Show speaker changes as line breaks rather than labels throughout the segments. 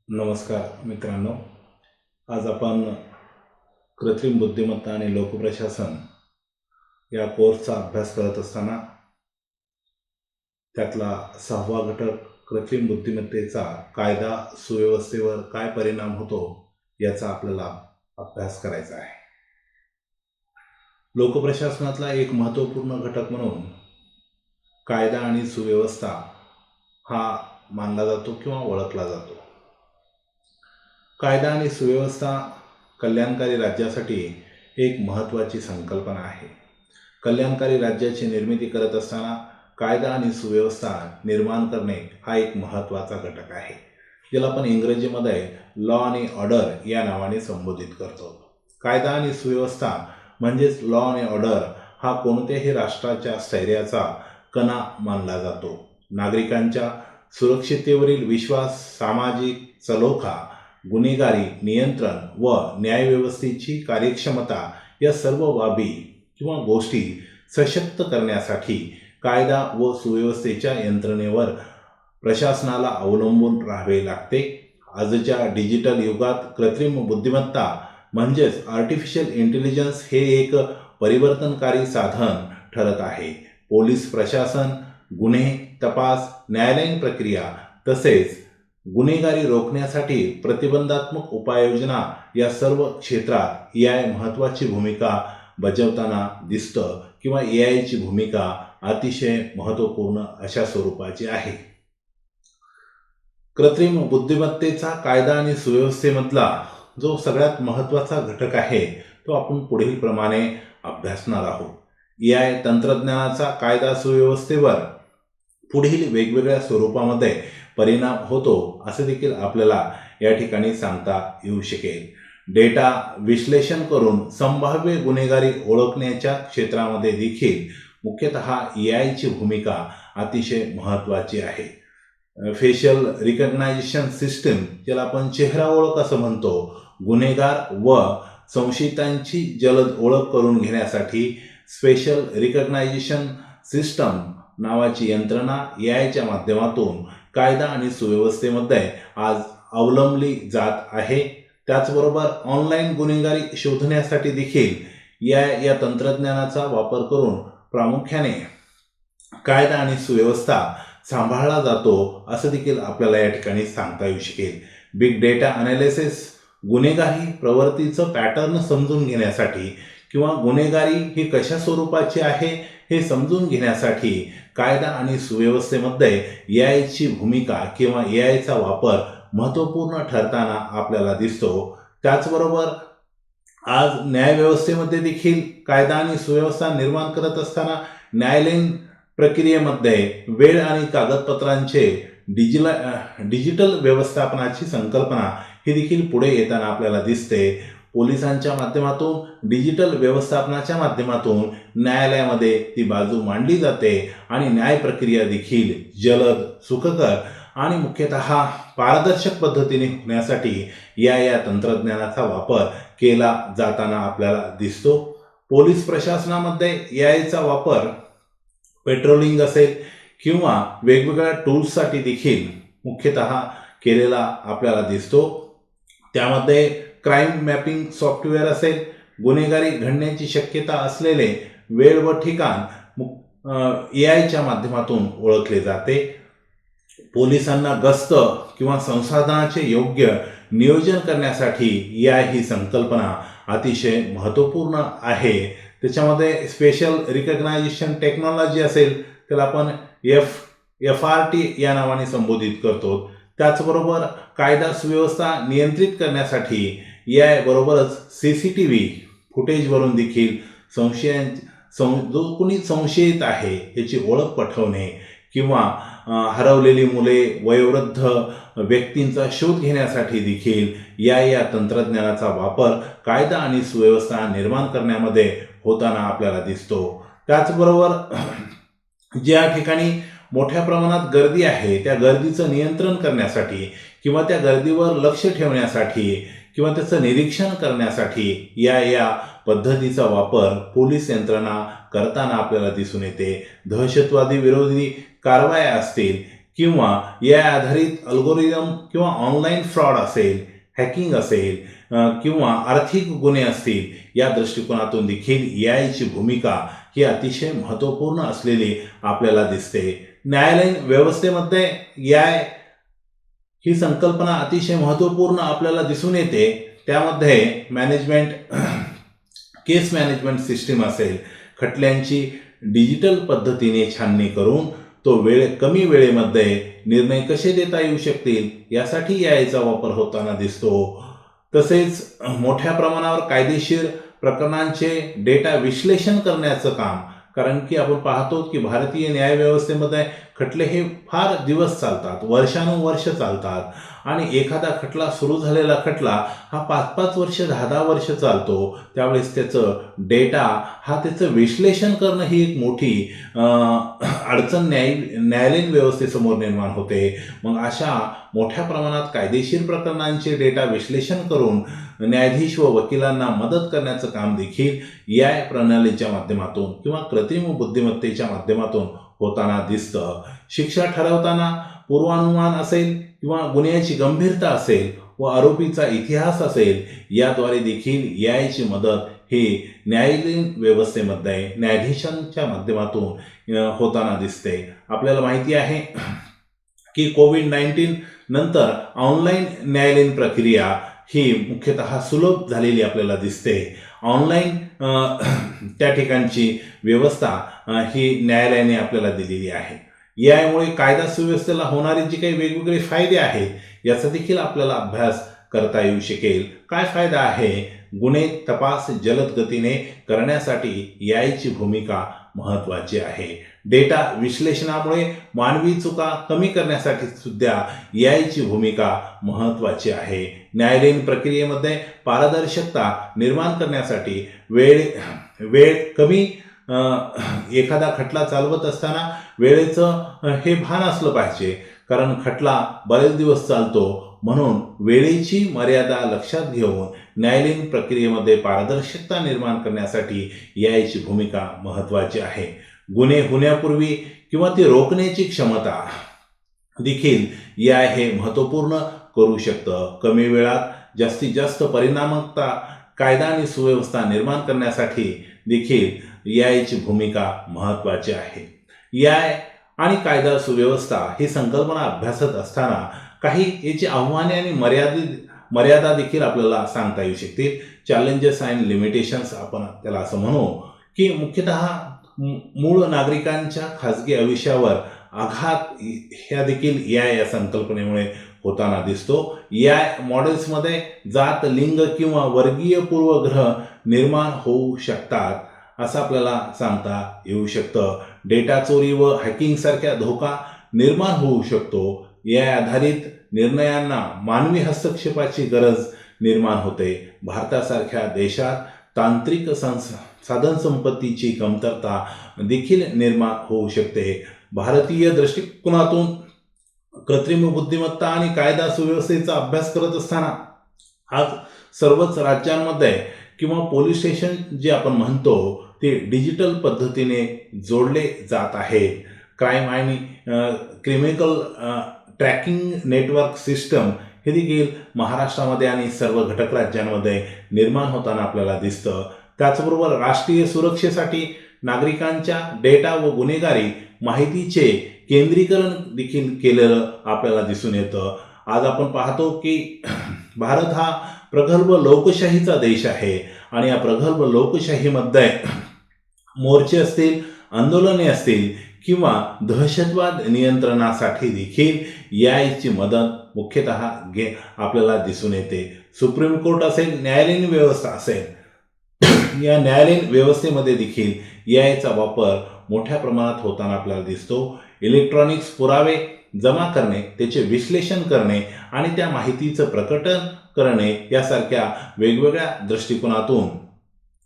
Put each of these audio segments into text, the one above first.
नमस्कार मित्रांनो. आज आपण कृत्रिम बुद्धिमत्ता आणि लोकप्रशासन या कोर्सचा अभ्यास करत असताना त्यातला 6वा घटक कृत्रिम बुद्धिमत्तेचा कायदा सुव्यवस्थेवर काय परिणाम होतो याचा आपल्याला अभ्यास करायचा आहे. लोकप्रशासनातला एक महत्त्वपूर्ण घटक म्हणून कायदा आणि सुव्यवस्था हा मानला जातो किंवा ओळखला जातो. कायदा आणि सुव्यवस्था कल्याणकारी राज्यासाठी एक महत्त्वाची संकल्पना आहे. कल्याणकारी राज्याची निर्मिती करत असताना कायदा आणि सुव्यवस्था निर्माण करणे हा एक महत्त्वाचा घटक आहे, ज्याला आपण इंग्रजीमध्ये लॉ आणि ऑर्डर या नावाने संबोधित करतो. कायदा आणि सुव्यवस्था म्हणजेच लॉ आणि ऑर्डर हा कोणत्याही राष्ट्राच्या स्थैर्याचा कणा मानला जातो. नागरिकांच्या सुरक्षिततेवरील विश्वास, सामाजिक सलोखा, गुन्हेगारी नियंत्रण व न्यायव्यवस्थेची कार्यक्षमता या सर्व बाबी किंवा गोष्टी सशक्त करण्यासाठी कायदा व सुव्यवस्थेच्या यंत्रणेवर प्रशासनाला अवलंबून राहावे लागते. आजच्या डिजिटल युगात कृत्रिम बुद्धिमत्ता म्हणजेच आर्टिफिशियल इंटेलिजन्स हे एक परिवर्तनकारी साधन ठरत आहे. पोलीस प्रशासन, गुन्हे तपास, न्यायालयीन प्रक्रिया तसेच गुन्हेगारी रोखण्यासाठी प्रतिबंधात्मक उपाययोजना या सर्व क्षेत्रात AI महत्त्वाची भूमिका बजावताना दिसतं किंवा AIची भूमिका अतिशय महत्त्वपूर्ण अशा स्वरूपाची आहे. कृत्रिम बुद्धिमत्तेचा कायदा आणि सुव्यवस्थेमधला जो सगळ्यात महत्त्वाचा घटक आहे तो आपण पुढील प्रमाणे अभ्यासणार आहोत. AI तंत्रज्ञानाचा कायदा सुव्यवस्थेवर पुढील वेगवेगळ्या स्वरूपामध्ये परिणाम होतो असे देखील आपल्याला या ठिकाणी सांगता येऊ शकेल. डेटा विश्लेषण करून संभाव्य गुन्हेगारी ओळखण्याच्या क्षेत्रामध्ये देखील मुख्यतः AIची भूमिका अतिशय महत्त्वाची आहे. फेशियल रिकग्नायझेशन सिस्टीम, ज्याला आपण चेहरा ओळख असं म्हणतो, गुन्हेगार व संशयितांची जलद ओळख करून घेण्यासाठी स्पेशल रिकग्नायझेशन सिस्टम नावाची यंत्रणा AIच्या माध्यमातून कायदा आणि सुव्यवस्थेमध्ये आज अवलंबली जात आहे. त्याचबरोबर ऑनलाईन गुन्हेगारी शोधण्यासाठी देखील या तंत्रज्ञानाचा वापर करून प्रामुख्याने कायदा आणि सुव्यवस्था सांभाळला जातो असं देखील आपल्याला या ठिकाणी सांगता येऊ शकेल. बिग डेटा अनालिसिस, गुन्हेगारी प्रवृत्तीचं पॅटर्न समजून घेण्यासाठी किंवा गुन्हेगारी ही कशा स्वरूपाची आहे हे समजून घेण्यासाठी कायदा आणि सुव्यवस्थेमध्ये AIची भूमिका किंवा AIचा वापर महत्त्वपूर्ण ठरताना आपल्याला दिसतो. त्याचबरोबर आज न्यायव्यवस्थेमध्ये देखील कायदा आणि सुव्यवस्था निर्माण करत असताना न्यायालयीन प्रक्रियेमध्ये वेळ आणि कागदपत्रांचे डिजिटल व्यवस्थापनाची संकल्पना ही देखील पुढे येताना आपल्याला दिसते. पोलिसांच्या माध्यमातून डिजिटल व्यवस्थापनाच्या माध्यमातून न्यायालयामध्ये ती बाजू मांडली जाते आणि न्याय प्रक्रिया देखील जलद, सुखकर आणि मुख्यतः पारदर्शक पद्धतीने होण्यासाठी या तंत्रज्ञानाचा वापर केला जाताना आपल्याला दिसतो. पोलीस प्रशासनामध्ये AIचा वापर पेट्रोलिंग असेल किंवा वेगवेगळ्या टूल्ससाठी देखील मुख्यतः केलेला आपल्याला दिसतो. त्यामध्ये क्राईम मॅपिंग सॉफ्टवेअर असेल, गुन्हेगारी घडण्याची शक्यता असलेले वेळ व ठिकाण AIच्या माध्यमातून ओळखले जाते. पोलिसांना गस्त किंवा संसाधनाचे योग्य नियोजन करण्यासाठी AI ही संकल्पना अतिशय महत्त्वपूर्ण आहे. त्याच्यामध्ये स्पेशल रिकग्नायझेशन टेक्नॉलॉजी असेल, त्याला आपण FRT या नावाने संबोधित करतो. त्याचबरोबर कायदा सुव्यवस्था नियंत्रित करण्यासाठी AI बरोबरच CCTV फुटेजवरून देखील जो कोणी संशयित आहे याची ओळख पटवणे किंवा हरवलेली मुले, वयोवृद्ध व्यक्तींचा शोध घेण्यासाठी देखील या तंत्रज्ञानाचा वापर कायदा आणि सुव्यवस्था निर्माण करण्यामध्ये होताना आपल्याला दिसतो. त्याचबरोबर ज्या ठिकाणी मोठ्या प्रमाणात गर्दी आहे त्या गर्दीचं नियंत्रण करण्यासाठी किंवा त्या गर्दीवर लक्ष ठेवण्यासाठी किंवा त्याचं निरीक्षण करण्यासाठी या पद्धतीचा वापर पोलीस यंत्रणा करताना आपल्याला दिसून येते. दहशतवादी विरोधी कारवाया असतील किंवा या आधारित अल्गोरिदम किंवा ऑनलाईन फ्रॉड असेल, हॅकिंग असेल किंवा आर्थिक गुन्हे असतील, या दृष्टिकोनातून देखील एआयची भूमिका ही अतिशय महत्त्वपूर्ण असलेली आपल्याला दिसते. न्यायालयीन व्यवस्थेमध्ये एआय ही संकल्पना अतिशय महत्त्वपूर्ण आपल्याला दिसून येते. त्यामध्ये केस मॅनेजमेंट सिस्टीम असेल, खटल्यांची डिजिटल पद्धतीने छाननी करून तो कमी वेळेमध्ये निर्णय कसे देता येऊ शकतील यासाठी एआयचा वापर होताना दिसतो. तसेच मोठ्या प्रमाणावर कायदेशीर प्रकरणांचे डेटा विश्लेषण करण्याचं काम, कारण की आपण पाहतो की भारतीय न्यायव्यवस्थेमध्ये खटले हे फार दिवस चालतात, वर्षानुवर्ष चालतात आणि एखादा खटला सुरू झालेला खटला हा 5-5 वर्ष 10-10 वर्ष चालतो. त्यावेळेस त्याचं डेटा त्याचं विश्लेषण करणं ही एक मोठी अडचण न्यायालयीन व्यवस्थेसमोर निर्माण होते. मग अशा मोठ्या प्रमाणात कायदेशीर प्रकरणांचे डेटा विश्लेषण करून न्यायाधीश व वकिलांना मदत करण्याचं काम देखील एआय प्रणालीच्या माध्यमातून किंवा कृत्रिम बुद्धिमत्तेच्या माध्यमातून होताना दिसतं. शिक्षा ठरवताना पूर्वानुमान असेल किंवा गुन्ह्याची गंभीरता असेल व आरोपीचा इतिहास असेल, याद्वारे देखील एआयची मदत ही न्यायालयीन व्यवस्थेमध्ये न्यायाधीशांच्या माध्यमातून होताना दिसते. आपल्याला माहिती आहे की कोविड-19 नंतर ऑनलाईन न्यायालयीन प्रक्रिया ही मुख्यतः सुलभ झालेली आपल्याला दिसते. ऑनलाईन त्या ठिकाणची व्यवस्था ही न्यायालयाने आपल्याला दिलेली आहे. यामुळे कायदा सुव्यवस्थेला होणारे जे काही वेगवेगळे फायदे आहेत याचा देखील आपल्याला अभ्यास करता येऊ शकेल. काय फायदा आहे? गुन्हे तपास जलद गतीने करण्यासाठी एआयची भूमिका महत्त्वाची आहे. डेटा विश्लेषणामुळे मानवी चुका कमी करण्यासाठी सुद्धा एआयची भूमिका महत्त्वाची आहे. न्यायालयीन प्रक्रियेमध्ये पारदर्शकता निर्माण करण्यासाठी वेळ कमी एखादा खटला चालवत असताना वेळेचं हे भान असलं पाहिजे, कारण खटला बरेच दिवस चालतो. म्हणून वेळेची मर्यादा लक्षात घेऊन न्यायालयीन प्रक्रियेमध्ये पारदर्शकता निर्माण करण्यासाठी एआयची भूमिका महत्त्वाची आहे. गुन्हे होण्यापूर्वी किंवा ते रोखण्याची क्षमता देखील एआय हे महत्त्वपूर्ण करू शकतं. कमी वेळात जास्तीत जास्त परिणामकारकता कायदा आणि सुव्यवस्था निर्माण करण्यासाठी देखील एआयची भूमिका महत्त्वाची आहे. एआय आणि कायदा सुव्यवस्था ही संकल्पना अभ्यासत असताना काही याची आव्हाने आणि मर्यादा देखील आपल्याला सांगता येऊ शकतील. चॅलेंजेस अँड लिमिटेशन्स आपण त्याला असं म्हणू की मुख्यतः मूळ नागरिकांच्या खाजगी आयुष्यावर आघात ह्या देखील एआय या संकल्पनेमुळे होताना दिसतो. एआय मॉडेल्समध्ये जात, लिंग किंवा वर्गीय पूर्वग्रह निर्माण होऊ शकतात असं आपल्याला सांगता येऊ शकतं. डेटा चोरी व हॅकिंगसारख्या धोका निर्माण होऊ शकतो. एआय आधारित निर्णयांना मानवी हस्तक्षेपाची गरज निर्माण होते. भारतासारख्या देशात तांत्रिक साधनसंपत्तीची कमतरता देखील निर्माण होऊ शकते. भारतीय दृष्टिकोनातून कृत्रिम बुद्धिमत्ता आणि कायदा सुव्यवस्थेचा अभ्यास करत असताना आज सर्वच राज्यांमध्ये किंवा पोलीस स्टेशन जे आपण म्हणतो ते डिजिटल पद्धतीने जोडले जात आहेत. क्राईम आणि क्रिमिनल ट्रॅकिंग नेटवर्क सिस्टम हे देखील महाराष्ट्रामध्ये आणि सर्व घटक राज्यांमध्ये निर्माण होताना आपल्याला दिसतं. त्याचबरोबर राष्ट्रीय सुरक्षेसाठी नागरिकांच्या डेटा व गुन्हेगारी माहितीचे केंद्रीकरण देखील केलेलं आपल्याला दिसून येतं. आज आपण पाहतो की भारत हा प्रगल्भ लोकशाहीचा देश आहे आणि या प्रगल्भ लोकशाहीमध्ये मोर्चे असतील, आंदोलने असतील किंवा दहशतवाद नियंत्रणासाठी देखील एआयची मदत मुख्यतः आपल्याला दिसून येते. सुप्रीम कोर्ट असेल, न्यायालयीन व्यवस्था असेल, या न्यायालयीन व्यवस्थेमध्ये देखील एआयचा वापर मोठ्या प्रमाणात होताना आपल्याला दिसतो. इलेक्ट्रॉनिक्स पुरावे जमा करणे, त्याचे विश्लेषण करणे आणि त्या माहितीचं प्रकटन करणे यासारख्या वेगवेगळ्या दृष्टिकोनातून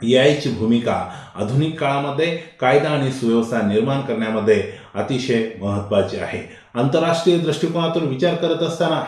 एआयची भूमिका आधुनिक काळामध्ये कायदा आणि सुव्यवस्था निर्माण करण्यामध्ये अतिशय महत्त्वाची आहे. आंतरराष्ट्रीय दृष्टिकोनातून विचार करत असताना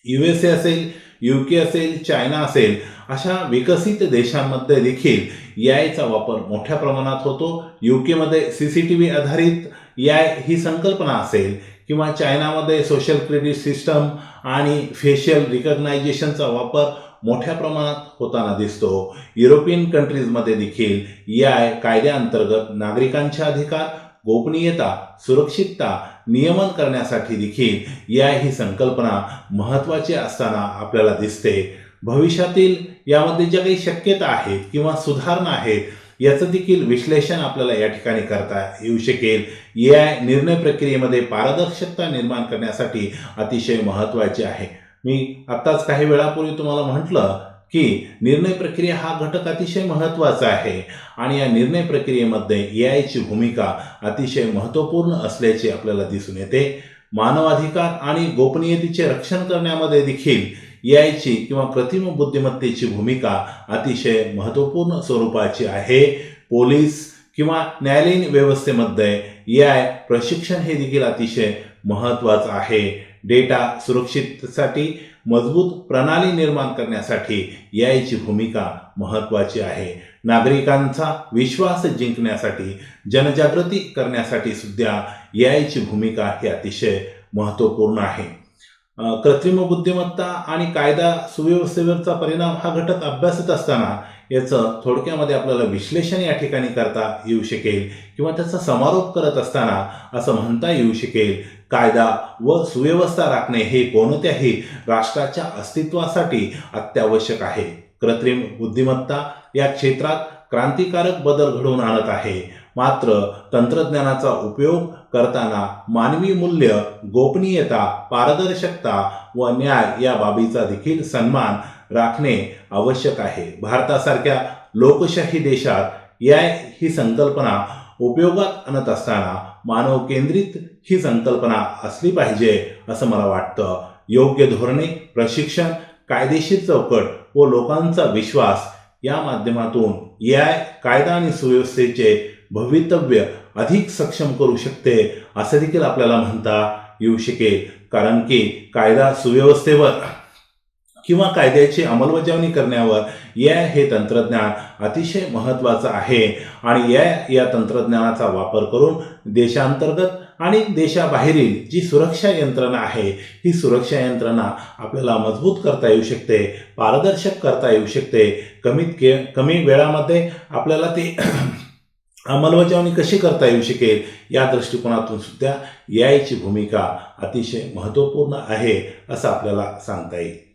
USA असेल, UK असेल, चायना असेल अशा विकसित देशांमध्ये देखील एआयचा वापर मोठ्या प्रमाणात होतो. UK मध्ये CCTV आधारित एआय ही संकल्पना असेल किंवा चायनामध्ये सोशल क्रेडिट सिस्टम आणि फेशियल रिकग्नायझेशनचा वापर मोठ्या प्रमाणात होताना दिसतो. युरोपियन कंट्रीजमध्ये देखील AI कायद्याअंतर्गत नागरिकांचे अधिकार, गोपनीयता, सुरक्षितता नियमन करण्यासाठी देखील AI ही संकल्पना महत्त्वाची असताना आपल्याला दिसते. भविष्यातील यामध्ये ज्या काही शक्यता आहेत किंवा सुधारणा आहेत याचं देखील विश्लेषण आपल्याला या ठिकाणी करता येऊ शकेल. AI निर्णय प्रक्रियेमध्ये पारदर्शकता निर्माण करण्यासाठी अतिशय महत्त्वाचे आहे. मी आत्ताच काही वेळापूर्वी तुम्हाला म्हटलं की निर्णय प्रक्रिया हा घटक अतिशय महत्त्वाचा आहे आणि या निर्णय प्रक्रियेमध्ये AIची भूमिका अतिशय महत्त्वपूर्ण असल्याचे आपल्याला दिसून येते. मानवाधिकार आणि गोपनीयतेचे रक्षण करण्यामध्ये देखील AIची किंवा कृत्रिम बुद्धिमत्तेची भूमिका अतिशय महत्त्वपूर्ण स्वरूपाची आहे. पोलीस किंवा न्यायालयीन व्यवस्थेमध्ये AI प्रशिक्षण हे देखील अतिशय महत्त्वाचं आहे. डेटा सुरक्षिततेसाठी मजबूत प्रणाली निर्माण करण्यासाठी AIची भूमिका महत्त्वाची आहे. नागरिकांचा विश्वास जिंकण्यासाठी, जनजागृती करण्यासाठी सुद्धा AIची भूमिका ही अतिशय महत्त्वपूर्ण आहे. कृत्रिम बुद्धिमत्ता आणि कायदा सुव्यवस्थेवरचा परिणाम हा घटक अभ्यासत असताना याचं थोडक्यामध्ये आपल्याला विश्लेषण या ठिकाणी करता येऊ शकेल किंवा त्याचा समारोप करत असताना असं म्हणता येऊ शकेल, कायदा व सुव्यवस्था राखणे हे कोणत्याही राष्ट्राच्या अस्तित्वासाठी अत्यावश्यक आहे. कृत्रिम बुद्धिमत्ता या क्षेत्रात क्रांतिकारक बदल घडवून आणत आहे. मात्र तंत्रज्ञानाचा उपयोग करताना मानवी मूल्य, गोपनीयता, पारदर्शकता व न्याय या बाबीचा देखील सन्मान राखणे आवश्यक आहे. भारतासारख्या लोकशाही देशात AI ही संकल्पना उपयोगात आणत असताना मानव केंद्रित ही संकल्पना असली पाहिजे असं मला वाटतं. योग्य धोरणे, प्रशिक्षण, कायदेशीर चौकट व लोकांचा विश्वास या माध्यमातून AI कायदा आणि सुव्यवस्थेचे भवितव्य अधिक सक्षम करू शकते असं देखील आपल्याला म्हणता येऊ शकेल. कारण की कायदा सुव्यवस्थेवर किंवा कायद्याची अंमलबजावणी करण्यावर AI हे तंत्रज्ञान अतिशय महत्त्वाचं आहे आणि या तंत्रज्ञानाचा वापर करून देशांतर्गत आणि देशाबाहेरील जी सुरक्षा यंत्रणा आहे ही सुरक्षा यंत्रणा आपल्याला मजबूत करता येऊ शकते, पारदर्शक करता येऊ शकते. कमी वेळामध्ये आपल्याला ती अंमलबजावणी कशी करता येऊ शकेल या दृष्टिकोनातून सुद्धा AIची भूमिका अतिशय महत्त्वपूर्ण आहे असं आपल्याला सांगता येईल.